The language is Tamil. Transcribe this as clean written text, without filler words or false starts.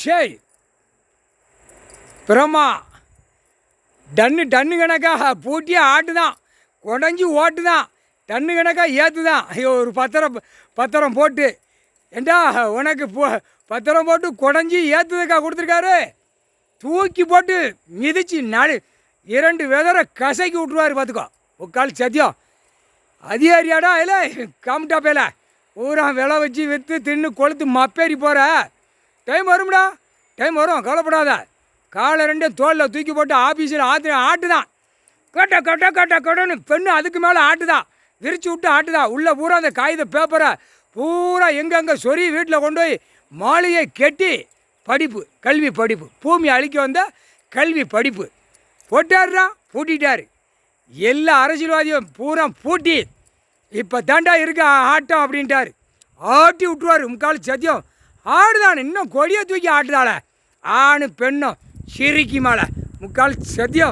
சரி பிரம்மா டன்னு கணக்காக பூட்டி ஆட்டு தான், குடஞ்சி ஓட்டு தான், டன்னு கணக்காக ஏற்று தான். ஐயோ ஒரு பத்திரம் போட்டு ஏண்டா உனக்கு பத்திரம் போட்டு குடஞ்சி ஏற்றுறதுக்கா கொடுத்துருக்காரு. தூக்கி போட்டு மிதிச்சு 2 வெதரை கசைக்கி விட்ருவார் பார்த்துக்கோ. உட்கால் சத்தியம் அதிகாரியாடா இல்லை கம்ட்டா பேல ஊரா விலை வச்சு விற்று தின்னு கொளுத்து மப்பேறி போகிற. டைம் வரும்டா, டைம் வரும், கவலைப்படாத. காலை 2 தோலில் தூக்கி போட்டு ஆஃபீஸில் ஆட்டு தான். கட்டன்னு பெண்ணு அதுக்கு மேலே ஆட்டுதான், விரிச்சு விட்டு ஆட்டுதான். உள்ளே பூரா அந்த காகித பேப்பரை பூரா எங்கெங்கே சொறி வீட்டில் கொண்டு போய் மாளிகை கெட்டி படிப்பு, கல்வி படிப்பு, பூமி அழிக்க வந்த கல்வி படிப்பு போட்டாருடா. பூட்டிட்டார். எல்லா அரசியல்வாதியும் பூரா பூட்டி இப்போ தாண்டா இருக்க ஆட்டம் அப்படின்ட்டார். ஆட்டி விட்டுருவார். முக்கால் சத்தியம் ஆடுதான். இன்னும் கொடியை தூக்கி ஆட்டுதாள ஆணு பெண்ணும் சிரிக்கி மேலே முக்கால் சத்தியம்.